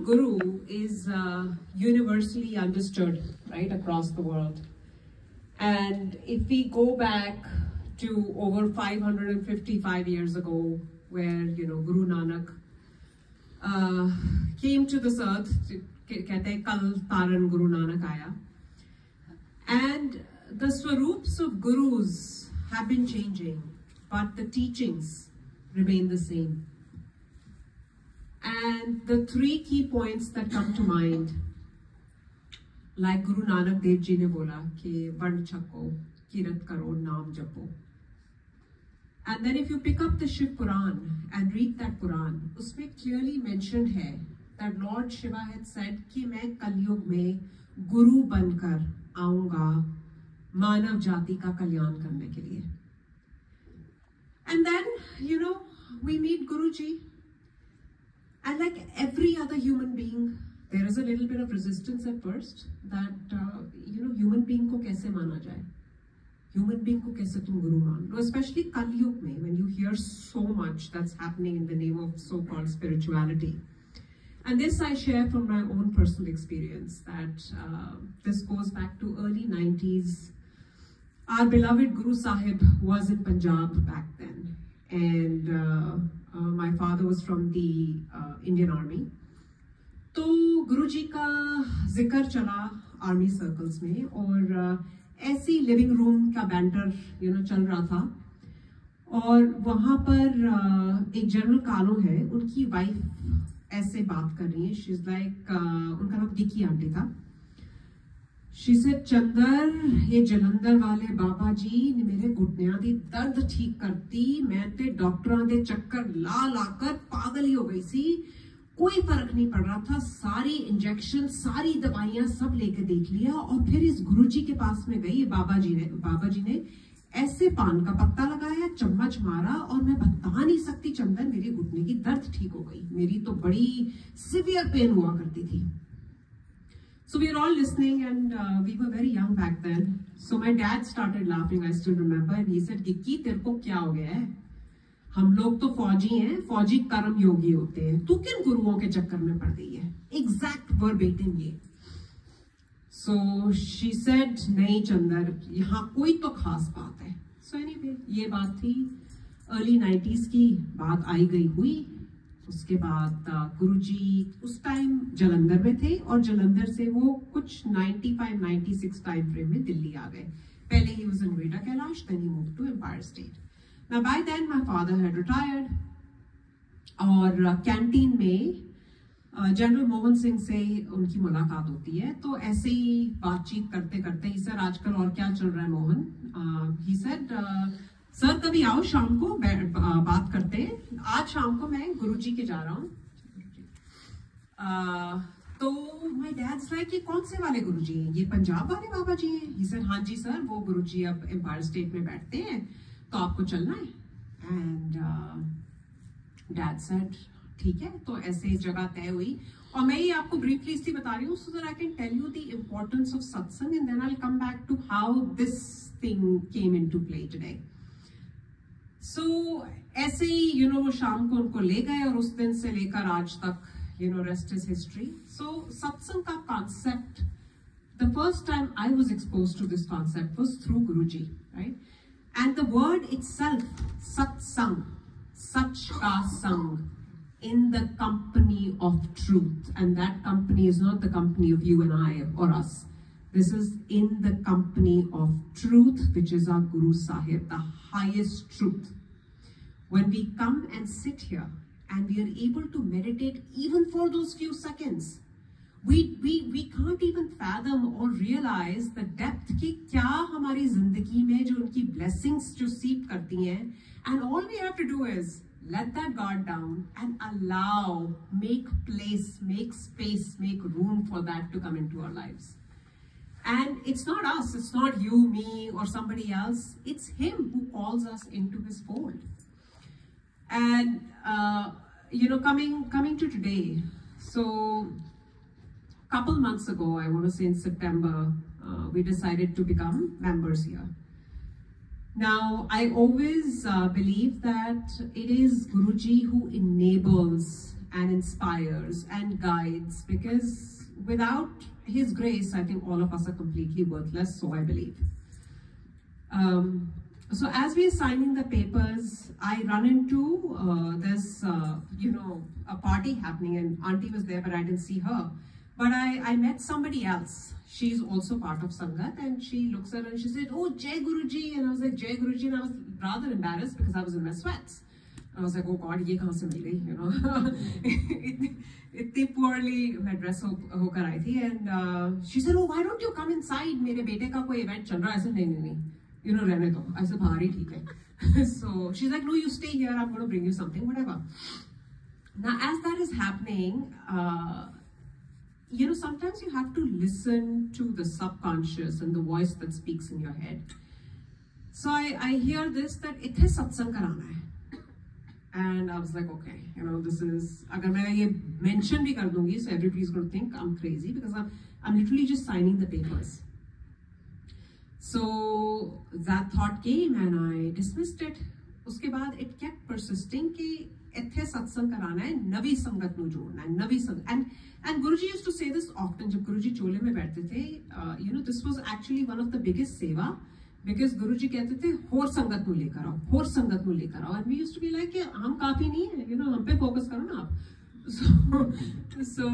Guru is universally understood, right, across the world. And if we go back to over 555 years ago, where, you know, Guru Nanak came to this earth, कहते हैं कल तारन Guru Nanak आया, and the swaroops of gurus have been changing, but the teachings remain the same. And the three key points that come to mind, like Guru Nanak Dev Ji ne bola कि वर्ण छको, किरत करो, नाम जपो. And then if you pick up the Shiv Puran and read that Puran, उसमें clearly mentioned है that Lord Shiva had said कि मैं कलयुग में गुरु बनकर आऊंगा मानव जाति का कल्याण करने के लिए. And then, you know, we meet Guruji, and like every other human being, there is a little bit of resistance at first that, you know, human being को कैसे माना जाए, human being को कैसे तुम गुरु मान लो, especially कलयुग में, when you hear so much that's happening in the name of so-called spirituality. And this I share from my own personal experience, that this goes back to early 90s. Our beloved Guru Sahib was in Punjab back then, and my father was from the Indian Army. तो गुरुजी का जिक्र चला army circles में, और ऐसी living room का banter चल रहा था, और वहाँ पर एक जनरल कालो है, उनकी वाइफ ऐसे बात कर रही है. शी इज लाइक, उनका नाम गिकी आंटी था. शी सेड, चंदर, ये जलंधर वाले बाबा जी ने मेरे घुटनियां दी दर्द ठीक करती, मैं ते डॉक्टरां दे चक्कर ला लाकर पागल ही हो गई सी, कोई फर्क नहीं पड़ रहा था, सारी इंजेक्शन सारी दवाइयां सब लेके देख लिया, और फिर इस गुरुजी के पास में गई. बाबा जी ने ऐसे पान का पत्ता लगाया, चम्मच मारा, और मैं बता नहीं सकती चंदन, मेरे घुटने की दर्द ठीक हो गई. मेरी तो बड़ी सिवियर पेन हुआ करती थी. So we were all listening, and we were very young back then. So my dad started laughing, I still remember, and he said, "Gikki, तेरे को क्या हो गया है? हम लोग तो फौजी हैं, फौजी कर्म योगी होते हैं, तू किन गुरुओं के चक्कर में पड़ गई है?" Exact verbatim ये. So she said, नहीं चंदर, यहाँ कोई तो खास बात है. So anyway, ये बात थी early 90s की, बात आई गई हुई. उसके बाद गुरुजी उस टाइम जलंधर में थे, और जलंधर से वो कुछ 95-96 टाइम फ्रेम में दिल्ली आ गए. पहले ही was in Greater Kailash, then he moved to Empire State. Now by then my father had retired, और कैंटीन में जनरल मोहन सिंह से उनकी मुलाकात होती है. तो ऐसे ही बातचीत करते करते ही, सर आजकल और क्या चल रहा है मोहन? He said, सर कभी आओ शाम को बात करते हैं, आज शाम को मैं गुरुजी के जा रहा हूँ. तो माय डैड्स लाइक, ये कौन से वाले गुरुजी हैं? ये पंजाब वाले बाबा जी हैं? ही सर, हाँ जी सर, वो गुरुजी अब एम्पायर स्टेट में बैठते हैं, तो आपको चलना है. एंड डैड सेड, ठीक है. तो ऐसे जगह तय हुई, और मैं ये आपको ब्रीफली इसलिए बता रही हूँ so that I can tell you the importance of satsang, and then I will come back to how this thing came into play today. So, ऐसे ही वो शाम को उनको ले गए, और उस दिन से लेकर आज तक rest is history. So satsang का concept, the first time I was exposed to this concept was through Guruji, right? And the word itself, satsang, sach ka sang, in the company of truth, and that company is not the company of you and I or us. This is in the company of truth, which is our Guru Sahib, the highest truth. When we come and sit here and we are able to meditate even for those few seconds, we can't even fathom or realize the depth ki kya hamari zindagi mein jo unki blessings jo seep karti hain, and all we have to do is let that guard down and allow, make place, make space, make room for that to come into our lives. And it's not us, it's not you, me, or somebody else. It's him who calls us into his fold. And coming to today, so couple months ago, I want to say in September, we decided to become members here. Now, I always believe that it is Guruji who enables and inspires and guides, because without his grace, I think all of us are completely worthless, so I believe. So as we are signing the papers, I run into this, a party happening, and Auntie was there, but I didn't see her. But I met somebody else. She's also part of Sangat, and she looks at her and she said, "Oh, Jai Guruji," and I was like, "Jai Guruji," and I was rather embarrassed because I was in my sweats. I was like, "Oh God, ये कहाँ से मिल गई?" You know, इतनी poorly मैं dress होकर आई थी, and she said, "Oh, why don't you come inside? मेरे बेटे का कोई event चल रहा है." I said, "नहीं, you know, रहने दो." I said, "बाहर ही ठीक है." So she's like, "No, you stay here. I'm going to bring you something, whatever." Now, as that is happening, you know, sometimes you have to listen to the subconscious and the voice that speaks in your head. So I hear this, that ithe satsang karana hai. And I was like, okay, you know, this is, agar main ye mention bhi kar dungi, so everybody's going to think I'm crazy, because I'm literally just signing the papers. So that thought came and I dismissed it. Uske baad it kept persisting ki इत्थे सत्संग कराना है, नवी संगत नु जोड़ना है, नवी संगत. And Guruji used to say this often. जब Guruji चोले में बैठते थे, you know, this was actually one of the biggest seva, because Guruji कहते थे होर संगत नु लेकर आओ, होर संगत नु लेकर आओ. And we used to be like, हम काफी नहीं है, you know, हम पे focus करो ना आप. So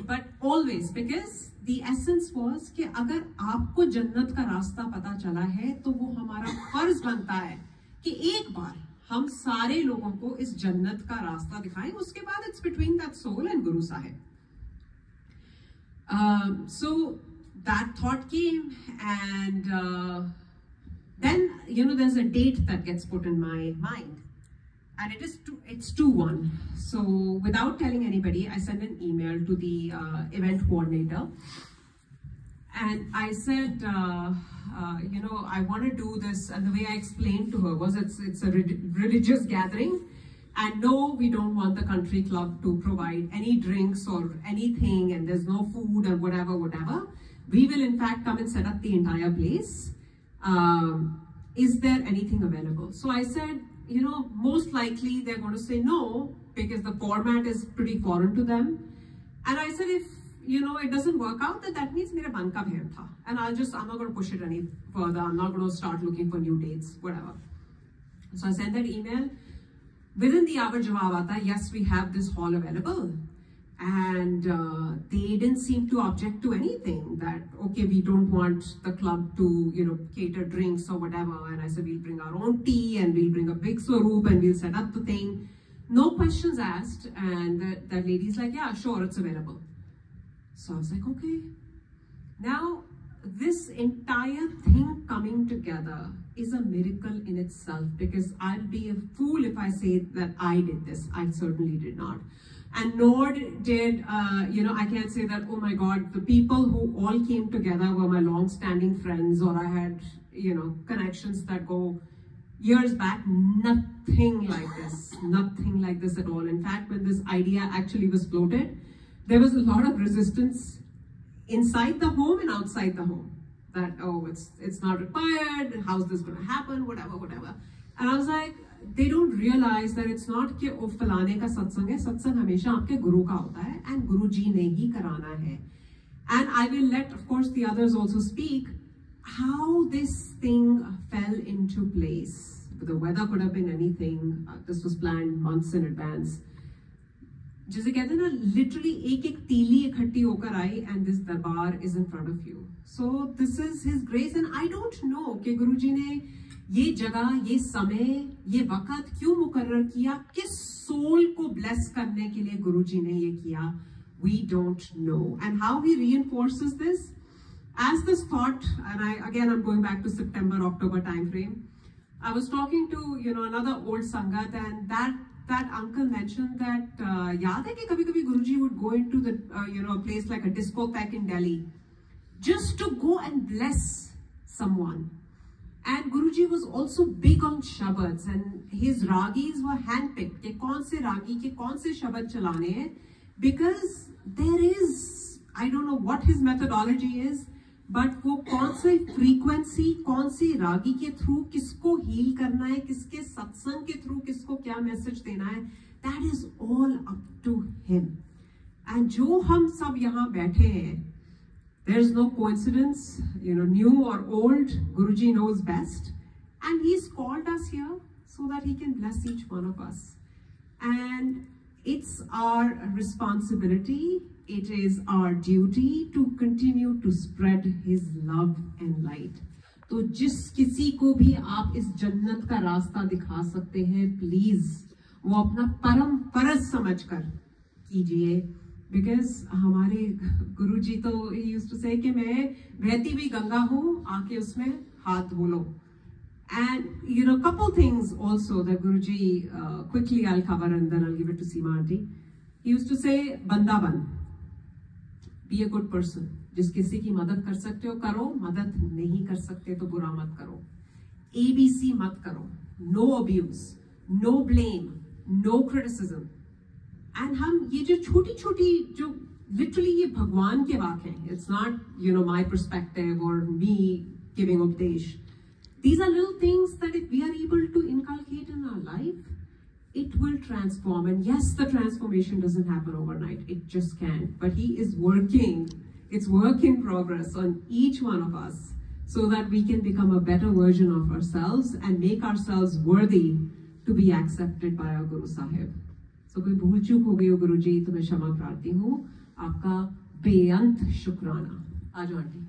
but always, because the essence was कि अगर आपको जन्नत का रास्ता पता चला है, तो वो हमारा फर्ज बनता है कि एक बार हम सारे लोगों को इस जन्नत का रास्ता दिखाएं. उसके बाद it's between that soul and Guru Sahib. So that thought came, and then, you know, there's a date that gets put in my mind, and it's 2/1. So without telling anybody, I sent an email to the event coordinator, and I said, you know, I want to do this, and the way I explained to her was it's a religious gathering, and no, we don't want the country club to provide any drinks or anything, and there's no food or whatever. We will in fact come and set up the entire place. Is there anything available? So I said, you know, most likely they're going to say no, because the format is pretty foreign to them. And I said, if you know, it doesn't work out, that means मेरा मन का भेद था, and I'm not going to push it any further. I'm not going to start looking for new dates, whatever. So I sent that email. Within the hour jawab aata, yes, we have this hall available, and they didn't seem to object to anything. That okay, we don't want the club to, you know, cater drinks or whatever. And I said, we'll bring our own tea, and we'll bring a big swaroop, and we'll set up the thing. No questions asked, and that lady's like, yeah, sure, it's available. So I was like, okay. Now, this entire thing coming together is a miracle in itself, because I'd be a fool if I say that I did this. I certainly did not. And nor did, you know, I can't say that, oh my God, the people who all came together were my long-standing friends, or I had, you know, connections that go years back. Nothing like this at all. In fact, when this idea actually was floated, there was a lot of resistance inside the home and outside the home, that, oh, it's not required, how's this going to happen, whatever. And I was like, they don't realize that it's not कि ओ फलाने का सत्संग है. सत्संग हमेशा आपके गुरु का होता है, and गुरु जी ने ही कराना है. And I will let, of course, the others also speak how this thing fell into place. The weather could have been anything. This was planned months in advance. जिसे कहते हैं ना, literally एक तीली इकट्ठी होकर आई, and this दरबार is in front of you. So this is his grace, and I don't know कि गुरुजी ने ये जगह, ये समय, ये वक्त क्यों मुकर्रर किया, किस सोल को ब्लेस करने के लिए गुरुजी ने ये किया. We don't know. And how he reinforces this, as this thought, and I'm going back to September, October time frame. I was talking to, you know, another old Sangat, and that uncle mentioned that yaad hai ki kabhi Guruji would go into the you know, a place like a discotheque in Delhi just to go and bless someone. And Guruji was also big on shabads, and his ragis were handpicked ke kaun se ragi ke kaun se shabad chalane hain, because there is, I don't know what his methodology is, but वो कौन सी frequency, कौन सी रागी के through किसको heal करना है, किसके सत्संग के थ्रू किसको क्या मैसेज देना है, that is all up to him. And जो हम सब यहाँ बैठे हैं, there is no coincidence, new or old, Guruji knows best, and he's called us here so that he can bless each one of us. And it's our responsibility, it is our duty to continue to spread his love and light. तो जिस किसी को भी आप इस जन्नत का रास्ता दिखा सकते हैं, प्लीज वो अपना परम फर्ज समझकर कीजिए. बिकॉज हमारे गुरुजी तो यूज्ड टू से कि मैं बहती हुई गंगा हूँ, आके उसमें हाथ धो लो. And couple things also that Guruji quickly I'll cover and then I'll give it to Seema Aunty. He used to say, banda ban, be a good person. जिस किसी की मदद कर सकते हो करो, मदद नहीं कर सकते तो बुरा मत करो. ABC मत करो. No abuse, no blame, no criticism. And हम ये जो छोटी छोटी जो literally ये भगवान के वाक्य हैं, it's not my perspective or me giving उपदेश. These are little things that if we are able to inculcate in our life, it will transform. And yes, the transformation doesn't happen overnight. It just can't. But he is working. It's work in progress on each one of us so that we can become a better version of ourselves and make ourselves worthy to be accepted by our Guru Sahib. So कोई भूल चूक हो गई हो गुरु जी तो मैं क्षमा प्रार्थी हूँ. आपका बेअंत शुक्राना. आ जाओ आंटी.